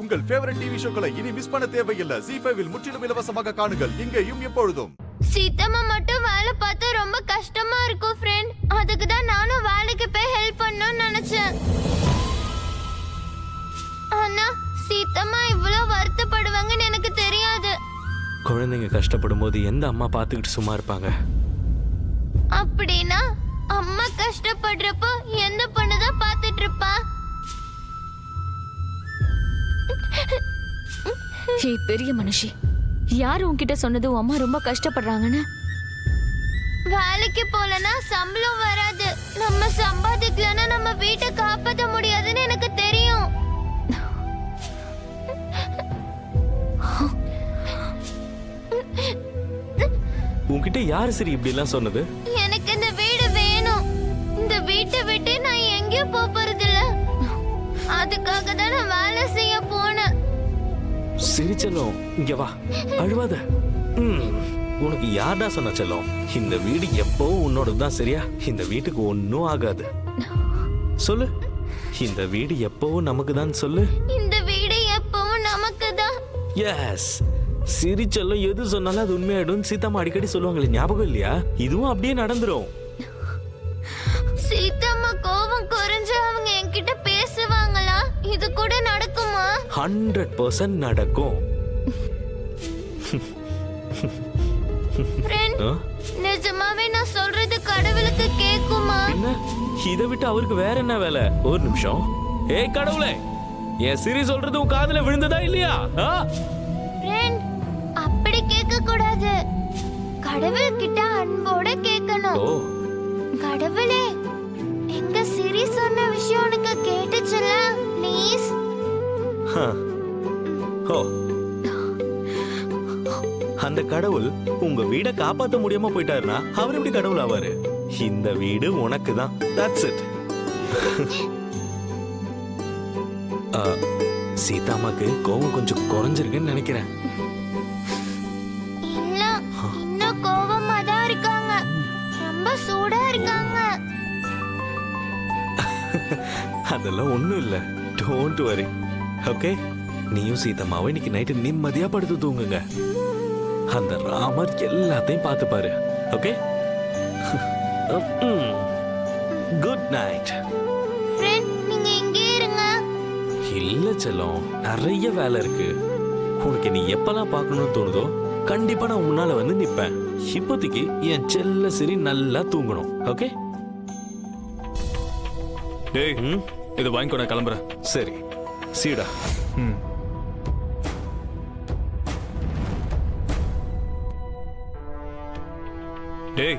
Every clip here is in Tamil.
உங்கள் ஃபேவரட் டிவி ஷோக்களை இனி மிஸ் பண்ண தேவையில்லை. ZEE5 இல் முற்றிலும் இலவசமாக காணுங்கள். இங்கேயும் எப்பொழுதும். சீத்தம்மா மட்டும் வேலை பார்த்தா ரொம்ப கஷ்டமா இருக்கும் ஃப்ரெண்ட். அதுக்கு தான் நானும் வேலைக்கு போய் ஹெல்ப் பண்ணணும்னு நினைச்சேன். ஆனா சீத்தம்மா இவ்வளவு வருத்தப்படுவாங்கன்னு எனக்கு தெரியாது. குழந்தைங்க கஷ்டப்படும் போது எந்த அம்மா பார்த்துக்கிட்டு சும்மா இருப்பாங்க? அப்படின்னா அம்மா கஷ்டப்படுறப்போ எந்த பொண்ணுதான் பார்த்துட்டு இருப்பா? ஹே பெரிய மனுஷி, யார் உன்கிட்ட சொன்னது உன் அம்மா ரொம்ப கஷ்டப்படுறாங்கன்னு? வேலைக்கு போலனா சம்பளம் வராது. நம்ம சம்பாதிக்கலனா நம்ம வீட்டை காப்பாற்ற முடியாதுன்னு எனக்கு தெரியும். உன்கிட்ட யாரு சரி இப்படி எல்லாம் சொன்னது? எனக்கு இந்த வீடு வேணும். இந்த வீட்டை விட்டு நான் எங்கேயும் போறது இல்ல. அதுக்காக தான் நான் வேலை செய்ய போனேன். சரி செல்லம், இங்க வா, அழுவாத. உனக்கு யார்டா சொன்ன செல்லம்? இந்த வீடு எப்பவும் உன்னோடதுதான், சரியா? இந்த வீட்டுக்கு ஒன்னும் ஆகாது. சொல்லு, இந்த வீடு எப்பவும் நமக்கு தான். சொல்லு, இந்த வீடு எப்பவும் நமக்கு தான். எஸ். சிரி செல்லம், எது சொன்னாலும் அது உண்மையாயிடும். சீதாமா அடிக்கடி சொல்லுவாங்களே, ஞாபகம் இல்லையா? இதுவும் அப்படியே நடந்துரும். சீதாம்மா கோபம் குறைஞ்சு அவங்க என்கிட்ட பேசுவாங்களா? இது கூட நடக்குமா? 100% நடக்கும். ஃப்ரெண்ட், நிஜமாவே நான் சொல்றது கடவுளுக்கு கேக்குமா? என்ன, இதை விட்டு அவருக்கு வேற என்ன வேலை? ஒரு நிமிஷம். ஏய் கடவுளே, என் சிரி சொல்றது உன் காதுல விழுந்ததா இல்லையா? ஃப்ரெண்ட், அப்படி கேட்க கூடாது. கடவுள் கிட்ட அன்போட கேட்கணும். கடவுளே, எங்க சிரி சொன்ன விஷயம் உனக்கு கேட்டுச்சுல? ப்ளீஸ். அந்த கடவுள் உங்க வீட காப்பாத்த முடியாம போயிட்டாருன்னா அவர் எப்படி கடவுள் ஆவாரு? இந்த வீடு உனக்கு தான். That's it. சீதாமாக்கு கோவம் கொஞ்சம் குறைஞ்சிருக்குன்னு நினைக்கிறேன். இல்ல, இன்னும் கோவமா தான் இருக்காங்க. ரொம்ப சூடா இருக்காங்க. அதெல்லாம் ஒண்ணும் இல்ல. Don't worry. ஓகே, நீயும் சீதாமாவும் இன்னைக்கு நைட்டு நிம்மதியா படுத்து தூங்குங்க. அந்த ராமர் எல்லாத்தையும் பார்த்துப்பாரு. Okay, good night. ஃப்ரெண்ட், நீங்க இங்கே இருங்க. இல்ல செல்லம், நிறைய வேலை இருக்கு. உனக்கு நீ எப்பெல்லாம் பார்க்கணும்னு தோணுதோ கண்டிப்பா நான் முன்னால வந்து நிப்பேன். இப்போதைக்கு என் செல்ல சரி நல்லா தூங்கணும். ஓகே? டேய், இதை வாங்கிக்கோ, நான் கிளம்புறேன். சரி, சீடா. டேய்,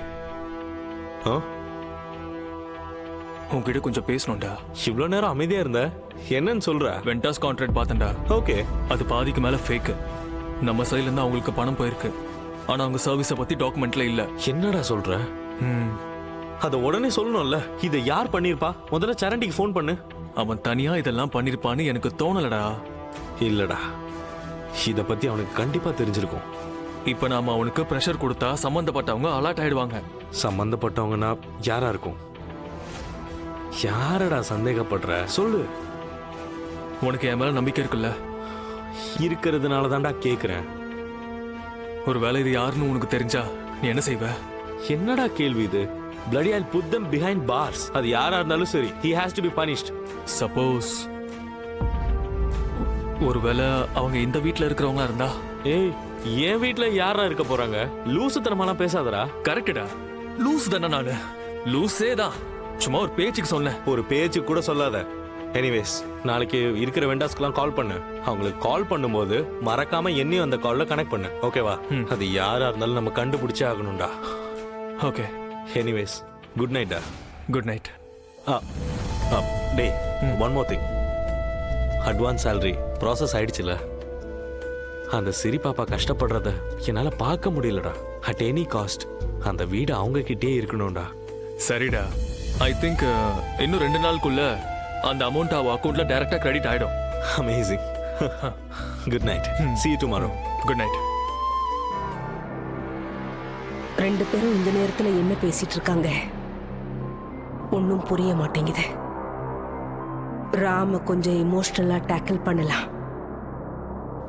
உன்கிட்ட கொஞ்சம் பேசணும்டா. இவ்வளவு நேரம் அமைதியா இருந்த, என்னன்னு சொல்ற? வெண்டாஸ் கான்ட்ராக்ட் பார்த்தேன்டா. ஓகே. அது பாதிக்கு மேல ஃபேக். நம்ம சைடுல இருந்து அவங்களுக்கு பணம் போயிருக்கு. ஆனா அவங்க சர்வீஸை பத்தி டாக்குமெண்ட்ல இல்ல. என்னடா சொல்ற? அத உடனே சொல்லணும்ல. இதை யார் பண்ணிருப்பா? முதல்ல சரண்டிக்கு ஃபோன் பண்ணு. அவன் தனியா இதெல்லாம் பண்ணிருப்பான்னு எனக்கு தோணலடா. இல்லடா, இத பத்தி அவனுக்கு கண்டிப்பா தெரிஞ்சிருக்கும். இப்ப நாம அவனுக்கு பிரஷர் கொடுத்தா சம்பந்தப்பட்டவங்க அலர்ட் ஆயிடுவாங்க. சம்பந்தப்பட்டவங்கன்னா யாரா இருக்கும்? யாரடா சந்தேகப்படுற? சொல்லு. உனக்கு என் மேல நம்பிக்கை இருக்குல்ல? இருக்கிறதுனால தான்டா கேக்குறேன். ஒருவேளை இது யாருன்னு உனக்கு தெரிஞ்சா நீ என்ன செய்வ? என்னடா கேள்வி இது? Bloody I'll put them behind bars. அது யாரா இருந்தாலும் சரி, he has to be punished. Suppose ஒருவேளை அவங்க இந்த வீட்ல இருக்கிறவங்களா இருந்தா? ஏய், என் வீட்ல யாரா இருக்க போறாங்க? லூசுத்தனமாலாம் பேசாதடா. கரெக்டா, லூஸ் தானே நானு. லூஸே தான். சும்மா ஒரு பேச்சுக்கு சொன்னேன். ஒரு பேச்சு கூட சொல்லாத. எனிவேஸ், நாளைக்கு இருக்கிற வெண்டாஸ்க்குலாம் கால் பண்ணு. அவங்களுக்கு கால் பண்ணும்போது மறக்காம என்னையும் அந்த கால்ல கனெக்ட் பண்ணு. ஓகேவா? அது யாரா இருந்தாலும் நம்ம கண்டுபிடிச்சே ஆகணும்டா. ஓகே. எனிவேஸ், குட் நைட் டா. Good night. டேய், one more thing. Advance salary process ஆயிடுச்சுல. அந்த சிரி பாப்பா கஷ்டப்படுறத என்னால பார்க்க முடியலடா. அட் எனி காஸ்ட் அந்த வீடு அவங்க கிட்டே இருக்கணும்டா. சரிடா, ஐ திங்க் இன்னும் 2 நாளுக்குள்ள அந்த அமௌண்ட் அவ அக்கவுண்ட்ல டைரக்டா கிரெடிட் ஆயிடும். Amazing. Good night. See you tomorrow. Good night. ரெண்டு பேரும் இந்த நேரத்துல என்ன பேசிட்டு இருக்காங்க? ஒன்னும் புரிய மாட்டேங்குது. ராம கொஞ்சம் எமோஷனலா டேக்கிள் பண்ணலாம்.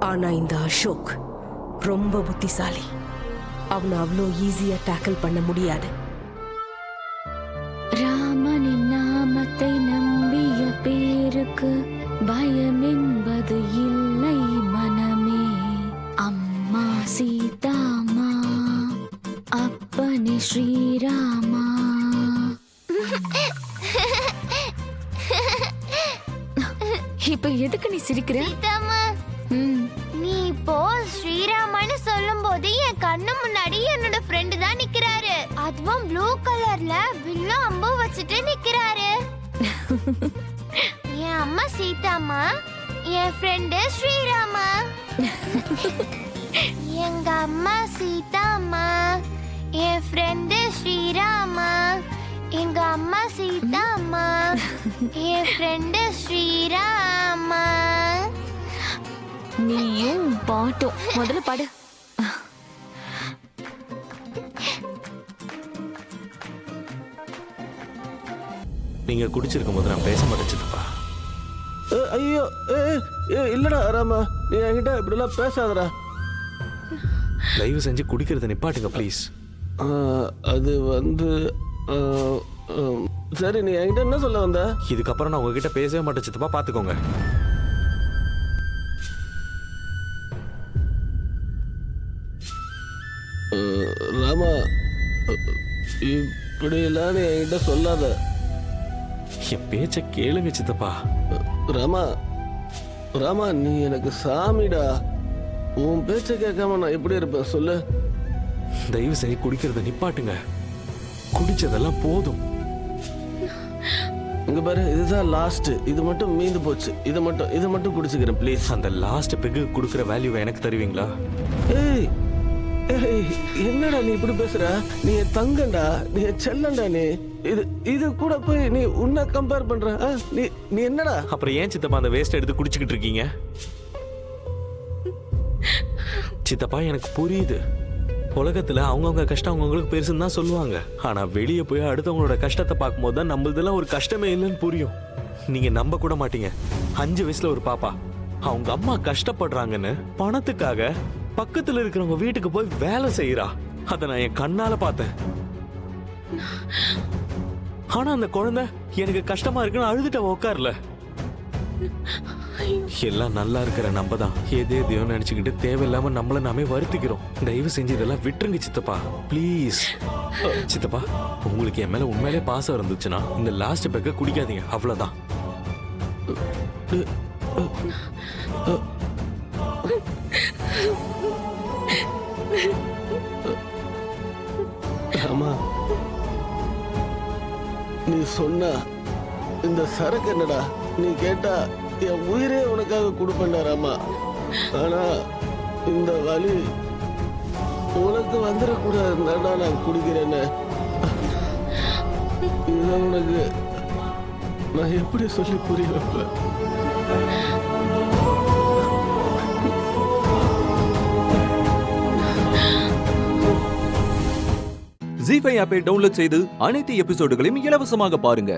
ஆனா இந்த அசோக் ரொம்ப புத்திசாலி. அவனை அவ்வளோ ஈஸியா டேக்கிள் பண்ண முடியாது. ராமனின் நாமத்தை நம்பிய பேருக்கு பயம் என்பது இல்லை மனமே. அம்மா சீதாமா, அப்பனே ஸ்ரீராமா. இப்ப எதுக்கு நீ சிரிக்கிற? சீதாமா, ம், நீ இப்போ ஸ்ரீராமன்னு சொல்லும் போது என் கண்ணு முன்னாடி என்னோட ஃப்ரெண்டு தான் நிக்கிறாரு. அதுவும் ப்ளூ கலர்ல வில்லு அம்பு வச்சுட்டு நிக்கிறாரு. என் அம்மா சீதாமா, என் ஃப்ரெண்டு ஸ்ரீராமா. எங்க அம்மா சீதாமா, என் ஃப்ரெண்டு ஸ்ரீராமா. எங்க அம்மா சீதாமா, என் ஃப்ரெண்டு ஸ்ரீராமா. நீயும் பாட்டும் முதல்ல பாடு. நீங்க குடிச்சிருக்கும் போது நான் பேச மாட்டேன் சித்தப்பா. ஐயோ இல்லடா ராமா, நீ என்கிட்ட இப்படிலாம் பேசாதடா. தயவு செஞ்சு குடிக்கிறத நிப்பாட்டுங்க ப்ளீஸ். அது வந்து சரி, நீ என்கிட்ட என்ன சொல்ல வந்த? இதுக்கப்புறம் நான் உங்ககிட்ட பேசவே மாட்டேன் சித்தப்பா, பாத்துக்கோங்க. ராமா, இப்படியெல்லாம் நீ என்கிட்ட சொல்லாத. என் பேச்ச கேளுங்க சித்தப்பா. ராமா, ராமா, நீ எனக்கு சாமிடா. உன் பேச்ச கேட்காம நான் எப்படி இருப்பேன் சொல்லு? தயவு செஞ்சு குடிக்கிறத நிப்பாட்டுங்க. குடிச்சதெல்லாம் போதும். இங்க பாரு, இதுதான் லாஸ்ட். இது மட்டும் மீந்து போச்சு. இதை மட்டும் குடிச்சுக்கிறேன் ப்ளீஸ். அந்த லாஸ்ட் பெக்கு கொடுக்குற வேல்யூவை எனக்கு தருவீங்களா? ஏய் ஏய், என்னடா நீ இப்படி பேசுற? நீ என் தங்கண்டா, நீ என் செல்லண்டா. நீ இது கூட போய் நீ உன்னை கம்பேர் பண்ற? நீ என்னடா? அப்புறம் ஏன் சித்தப்பா அந்த வேஸ்ட் எடுத்து குடிச்சுக்கிட்டு இருக்கீங்க? சித்தப்பா எனக்கு புரியுது, உலகத்துல அவங்கவுங்க கஷ்டம் அவங்கவுங்களுக்கு பெருசுன்னு தான் சொல்லுவாங்க. ஆனா வெளியே போய் அடுத்தவங்களோட கஷ்டத்தை பார்க்கும்போது தான் நம்மளதெல்லாம் ஒரு கஷ்டமே இல்லைன்னு புரியும். நீங்க நம்ப கூட மாட்டீங்க, 5 வயசுல ஒரு பாப்பா அவங்க அம்மா கஷ்டப்படுறாங்கன்னு பணத்துக்காக பக்கத்துல இருக்கிறவங்க வீட்டுக்கு போய் வேலை செய்யறா. அதை நான் என் கண்ணால பார்த்தேன். ஆனா அந்த குழந்தை எனக்கு கஷ்டமா இருக்குன்னு அழுதுட்ட உட்கார்ல. எல்லாம் நல்லா இருக்கிற நம்ம தான் எதையோ நினைச்சுக்கிட்டு தேவையில்லாம நம்மள நாமே வருத்திக்கிறோம். தயவு செஞ்சு இதெல்லாம் விட்டுருங்க சித்தப்பா ப்ளீஸ். சித்தப்பா, உங்களுக்கு என் மேல உண்மையிலே பாசம் இருந்துச்சுன்னா இந்த லாஸ்ட் பெக்க குடிக்காதீங்க, அவ்வளவுதான். ஆமா, நீ சொன்ன இந்த சரக்கு என்னடா? நீ கேட்டா என் உயிரே உனக்காக கொடுப்பேன்டா ராமா. ஆனா இந்த வலி உனக்கு வந்துடக்கூடாதுதான்டா நான் குடிக்கிறேன்னு. இத உனக்கு நான் எப்படி சொல்லி புரிய வைப்பேன்? ஜீ5 ஆப்பை டவுன்லோட் செய்து அனைத்து எபிசோடுகளையும் இலவசமாக பாருங்க.